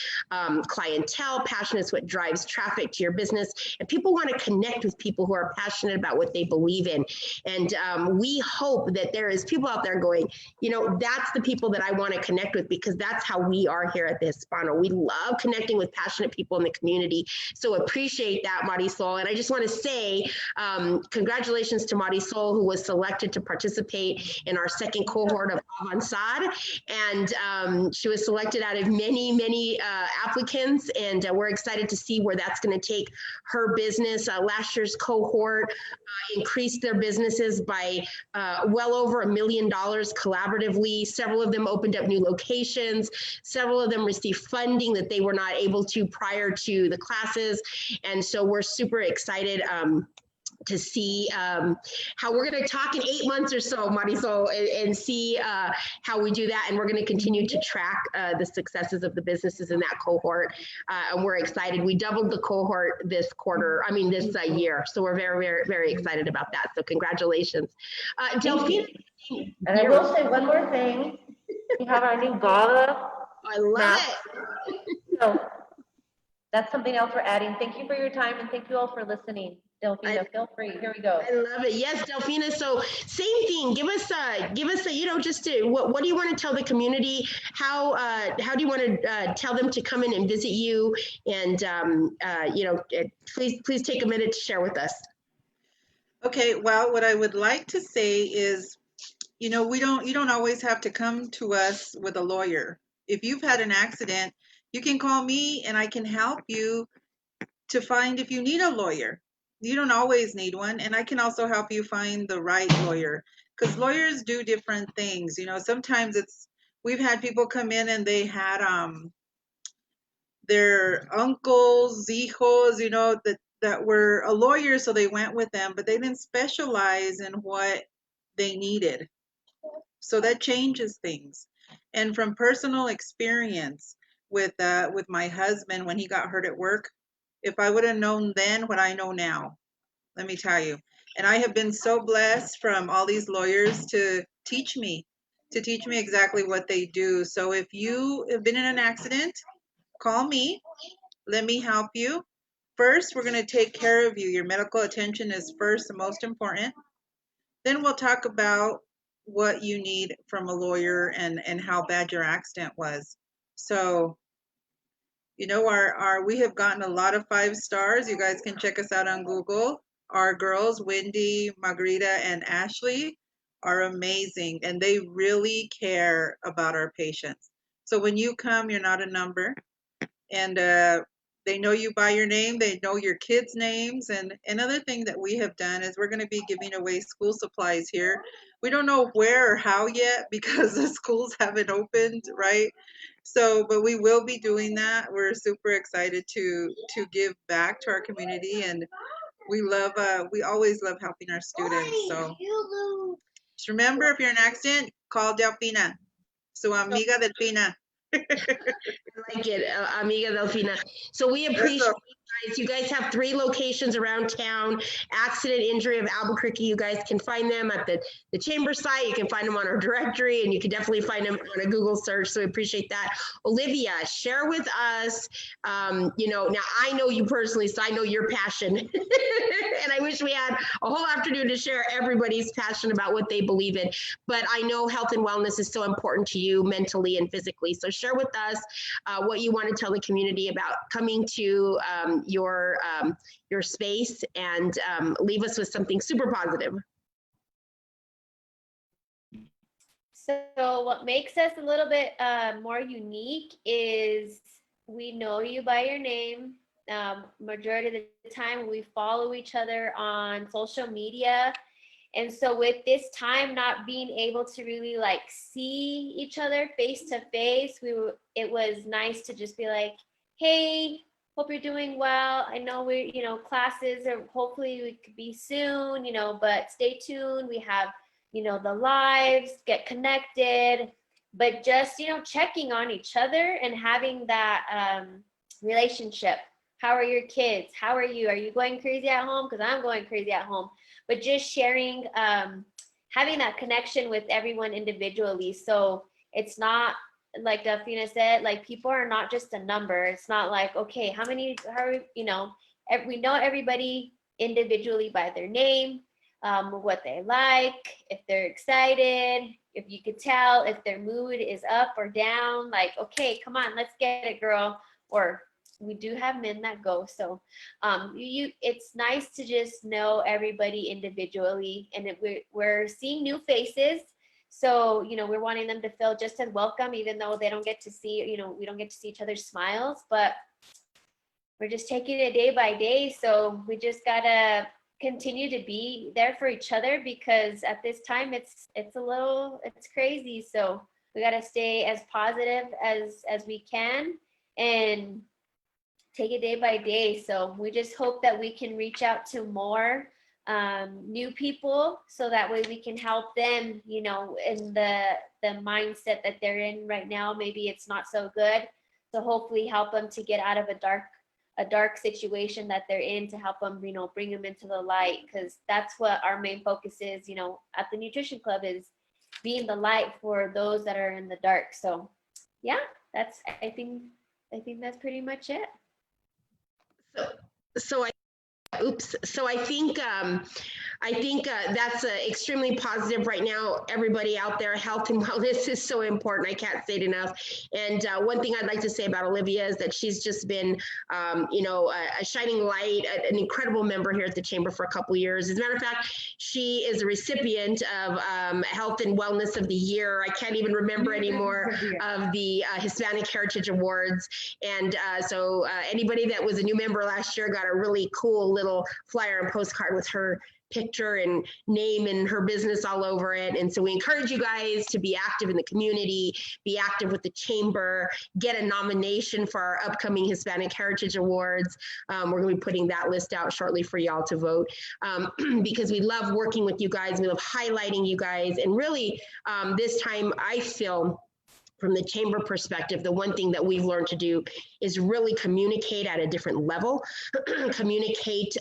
Speaker 1: clientele. Passion is what drives traffic to your business. And people want to connect with people who are passionate about what they believe in. And we hope that there is people out there going, that's the people that I want to connect with, because that's how we are here at the Hispano. We love connecting with passionate people in the community. So appreciate that, Marisol. And I just want to say congratulations to Marisol, who was selected to participate in our second cohort of Avansad, and she was selected out of many applicants, and we're excited to see where that's going to take her business. Last year's cohort increased their businesses by well over $1 million collaboratively. Several of them opened up new locations. Several of them received funding that they were not able to prior to the classes, and so we're super excited to see how we're going to talk in 8 months or so, Marisol, and see how we do that. And we're going to continue to track the successes of the businesses in that cohort. And we're excited. We doubled the cohort this year. So we're very excited about that. So congratulations. Delphine.
Speaker 2: And I will say one more thing. We have our new GALA.
Speaker 1: I love it.
Speaker 2: So that's something else we're adding. Thank you for your time, and thank you all for listening. Delphina, feel free. Here we go.
Speaker 1: I love it. Yes, Delphina. So same thing. Give us what do you want to tell the community? How do you want to tell them to come in and visit you? And please take a minute to share with us.
Speaker 3: Okay, well, what I would like to say is, you don't always have to come to us with a lawyer. If you've had an accident, you can call me and I can help you to find if you need a lawyer. You don't always need one, and I can also help you find the right lawyer, because lawyers do different things. Sometimes we've had people come in and they had their uncles, hijos, that were a lawyer, so they went with them, but they didn't specialize in what they needed. So that changes things. And from personal experience with my husband, when he got hurt at work, if I would have known then what I know now, let me tell you. And I have been so blessed from all these lawyers to teach me exactly what they do. So if you have been in an accident, call me. Let me help you. First, we're going to take care of you. Your medical attention is first and most important. Then we'll talk about what you need from a lawyer and how bad your accident was. So, we have gotten a lot of 5 stars. You guys can check us out on Google. Our girls, Wendy, Margarita, and Ashley, are amazing, and they really care about our patients. So when you come, you're not a number, and they know you by your name. They know your kids' names. And another thing that we have done is we're going to be giving away school supplies here. We don't know where or how yet because the schools haven't opened, right? So, but we will be doing that. We're super excited to give back to our community, and we always love helping our students. So just remember, if you're in an accident, call Delphina, su amiga Delphina.
Speaker 1: I like it, amiga Delphina. So we appreciate you guys. You guys have 3 locations around town. Accident Injury of Albuquerque. You guys can find them at the chamber site. You can find them on our directory, and you can definitely find them on a Google search. So we appreciate that. Olivia, share with us. Now I know you personally, so I know your passion, and I wish we had a whole afternoon to share everybody's passion about what they believe in. But I know health and wellness is so important to you mentally and physically. So share with us what you want to tell the community about coming to your space, and leave us with something super positive.
Speaker 4: So what makes us a little bit more unique is we know you by your name. Majority of the time we follow each other on social media. And so with this time not being able to really see each other face to face, it was nice to just be like, hey, hope you're doing well. I know classes are hopefully we could be soon, but stay tuned. We have, the lives, get connected, but just, checking on each other and having that relationship. How are your kids? How are you? Are you going crazy at home? Because I'm going crazy at home. But just sharing, having that connection with everyone individually. So it's not, like Delphina said, people are not just a number. It's not like, okay, we know everybody individually by their name, what they like, if they're excited, if you could tell if their mood is up or down, okay, come on, let's get it, girl. Or we do have men that go. So it's nice to just know everybody individually, and we're seeing new faces. So, we're wanting them to feel just as welcome, even though they don't get to see, we don't get to see each other's smiles, but we're just taking it day by day. So we just gotta continue to be there for each other, because at this time it's crazy. So we gotta stay as positive as we can and take it day by day. So we just hope that we can reach out to more new people, so that way we can help them, in the mindset that they're in right now. Maybe it's not so good. So hopefully help them to get out of a dark situation that they're in, to help them, bring them into the light, because that's what our main focus is, at the Nutrition Club, is being the light for those that are in the dark. So yeah, I think that's pretty much it.
Speaker 1: So I think that's extremely positive right now. Everybody out there, health and wellness is so important. I can't say it enough. And one thing I'd like to say about Olivia is that she's just been, a shining light, an incredible member here at the Chamber for a couple of years. As a matter of fact, she is a recipient of Health and Wellness of the Year. I can't even remember anymore, of the Hispanic Heritage Awards. And so anybody that was a new member last year got a really cool little flyer and postcard with her picture and name and her business all over it. And so we encourage you guys to be active in the community, be active with the Chamber, get a nomination for our upcoming Hispanic Heritage Awards. We're going to be putting that list out shortly for y'all to vote, because we love working with you guys. We love highlighting you guys. And really, this time I feel, from the Chamber perspective, the one thing that we've learned to do is really communicate at a different level, communicate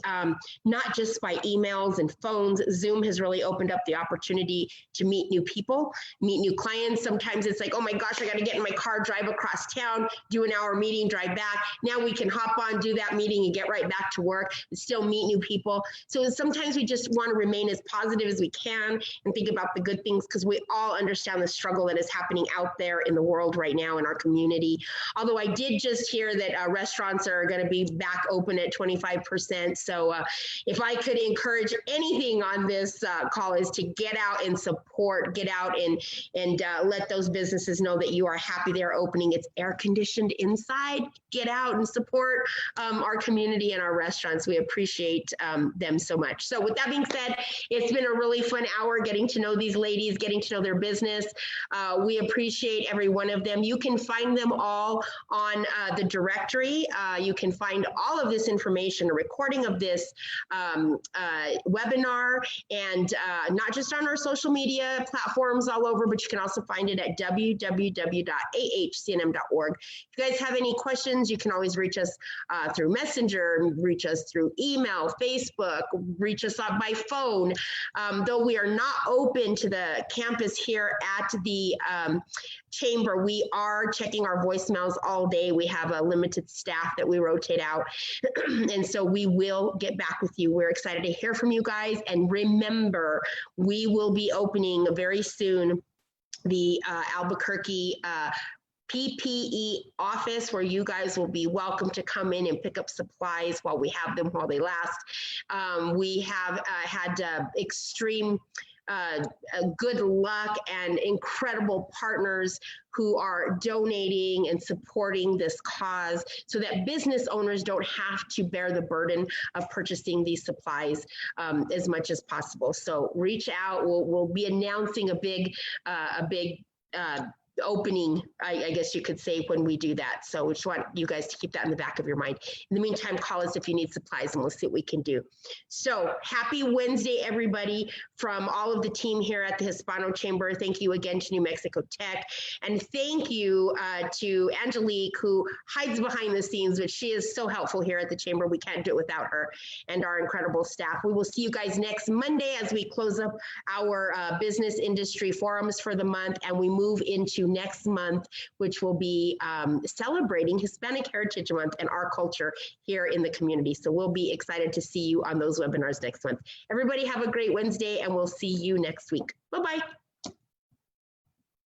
Speaker 1: not just by emails and phones. Zoom has really opened up the opportunity to meet new people, meet new clients. Sometimes it's like, oh my gosh, I got to get in my car, drive across town, do an hour meeting, drive back. Now we can hop on, do that meeting and get right back to work and still meet new people. So sometimes we just want to remain as positive as we can and think about the good things, because we all understand the struggle that is happening out there in the world right now in our community. Although I did just hear that restaurants are going to be back open at 25%. So if I could encourage anything on this call, is to get out and support, get out and let those businesses know that you are happy they're opening. It's air conditioned inside. Get out and support our community and our restaurants. We appreciate them so much. So with that being said, it's been a really fun hour getting to know these ladies, getting to know their business. We appreciate every one of them. You can find them all on the directory. You can find all of this information, a recording of this webinar, and not just on our social media platforms all over, but you can also find it at www.ahcnm.org. If you guys have any questions, you can always reach us through Messenger, reach us through email, Facebook, reach us up by phone. Though we are not open to the campus here at the Chamber, we are checking our voicemails all day. We have a limited staff that we rotate out. And so we will get back with you. We're excited to hear from you guys. And remember, we will be opening very soon the Albuquerque PPE office, where you guys will be welcome to come in and pick up supplies while we have them, while they last. We have had extreme good luck and incredible partners who are donating and supporting this cause, so that business owners don't have to bear the burden of purchasing these supplies as much as possible. So reach out. We'll be announcing a big opening, I guess you could say, when we do that. So we just want you guys to keep that in the back of your mind. In the meantime, call us if you need supplies and we'll see what we can do. So happy Wednesday, everybody, from all of the team here at the Hispano Chamber. Thank you again to New Mexico Tech. And thank you to Angelique, who hides behind the scenes, but she is so helpful here at the Chamber. We can't do it without her and our incredible staff. We will see you guys next Monday as we close up our business industry forums for the month, and we move into next month, which will be celebrating Hispanic Heritage Month and our culture here in the community. So we'll be excited to see you on those webinars next month. Everybody have a great Wednesday, and we'll see you next week. Bye-bye.